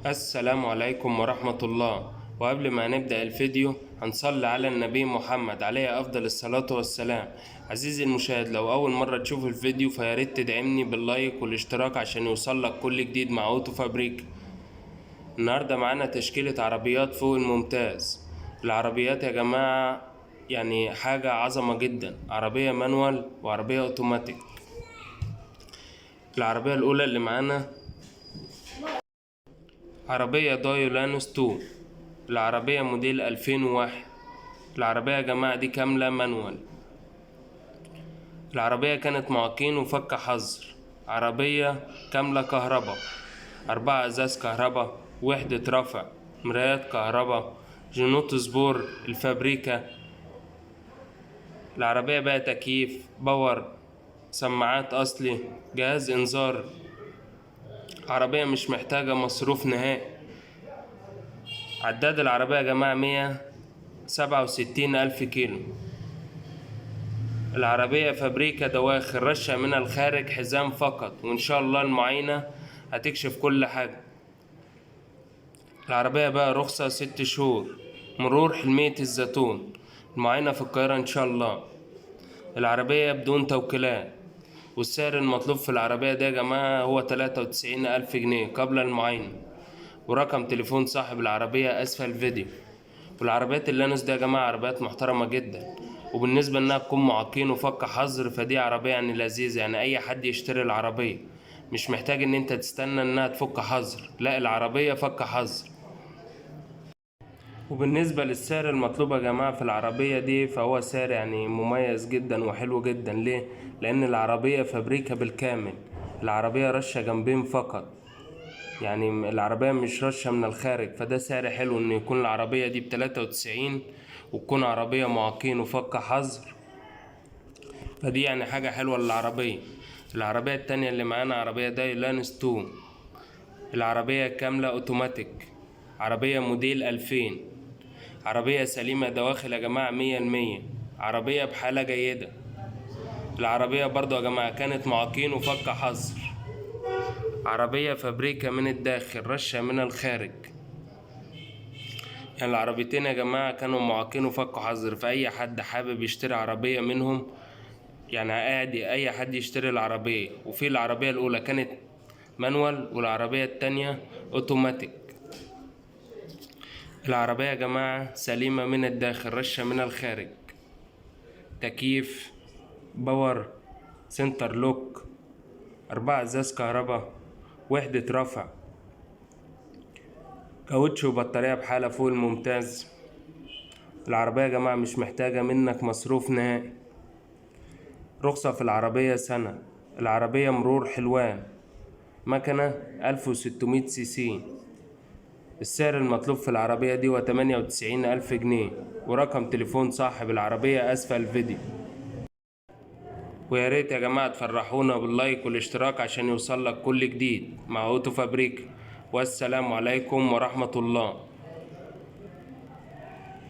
السلام عليكم ورحمة الله. وقبل ما نبدأ الفيديو هنصلي على النبي محمد عليه أفضل الصلاة والسلام. عزيزي المشاهد، لو أول مرة تشوف الفيديو فياريت تدعمني باللايك والاشتراك عشان يوصلك كل جديد مع أوتو فابريك. النهاردة معانا تشكيلة عربيات فوق الممتاز. العربيات يا جماعة يعني حاجة عظمة جدا، عربية مانوال وعربية اوتوماتيك. العربية الأولى اللي معانا عربية دايو لانوس 2، العربية موديل 2001. العربية يا جماعة دي كاملة مانوال. العربية كانت معاقين وفك حظر. عربية كاملة كهرباء، 4 ازاز كهرباء، وحدة رفع، مرايات كهرباء، جنوط سبور الفابريكا. العربية بقى تكييف باور، سماعات اصلي، جهاز انذار. عربية مش محتاجة مصروف نهائي. عداد العربية يا جماعة 167,000 كيلو. العربية فابريكا دواخل، رشة من الخارج، حزام فقط، وإن شاء الله المعاينة هتكشف كل حاجة. العربية بقى رخصة 6 شهور، مرور حلمية الزيتون، المعاينة في القاهرة إن شاء الله. العربية بدون توكيلات، والسعر المطلوب في العربية دي يا جماعة هو 93,000 جنيه قبل المعاينة. ورقم تليفون صاحب العربية أسفل الفيديو. والعربيات اللانوس دي يا جماعة عربيات محترمة جدا، وبالنسبة انها تكون معاقين وفك حظر فدي عربية يعني لذيذة، يعني اي حد يشتري العربية مش محتاج ان انت تستنى انها تفك حظر، لا العربية فك حظر. وبالنسبة للسعر المطلوب يا جماعة في العربية دي فهو سعر يعني مميز جدا وحلو جدا. ليه؟ لان العربية فابريكا بالكامل. العربية رشة جنبين فقط، يعني العربية مش رشة من الخارج، فده سعر حلو ان يكون العربية دي ب93 وتكون عربية معاقين وفك حظر، فدي يعني حاجة حلوة للعربية. العربية التانية اللي معانا عربية دايو لانوس 2، العربية كاملة اوتوماتيك، عربية موديل 2000. عربية سليمة دواخل يا جماعة 100%، عربية بحالة جيدة. العربية برضو يا جماعة كانت معاقين وفك حظر. عربية فابريكا من الداخل، رشة من الخارج. يعني العربيتين يا جماعة كانوا معاقين وفك حظر، فأي حد حابب يشتري عربية منهم يعني عادي أي حد يشتري العربية. وفي العربية الأولى كانت مانوال والعربية التانية اوتوماتيك. العربية يا جماعة سليمة من الداخل، رشة من الخارج، تكييف باور، سنتر لوك، 4 ازاز كهرباء، وحدة رفع، كاوتش وبطارية بحالة فوق الممتاز. العربية يا جماعة مش محتاجة منك مصروف نهائي. رخصة في العربية سنة. العربية مرور حلوان، مكنة 1600 سي سي. السعر المطلوب في العربية دي هو 98,000 جنيه، ورقم تليفون صاحب العربية أسفل الفيديو. ويا ريت يا جماعة تفرحونا باللايك والاشتراك عشان يوصلك كل جديد مع أوتو فابريك. والسلام عليكم ورحمة الله.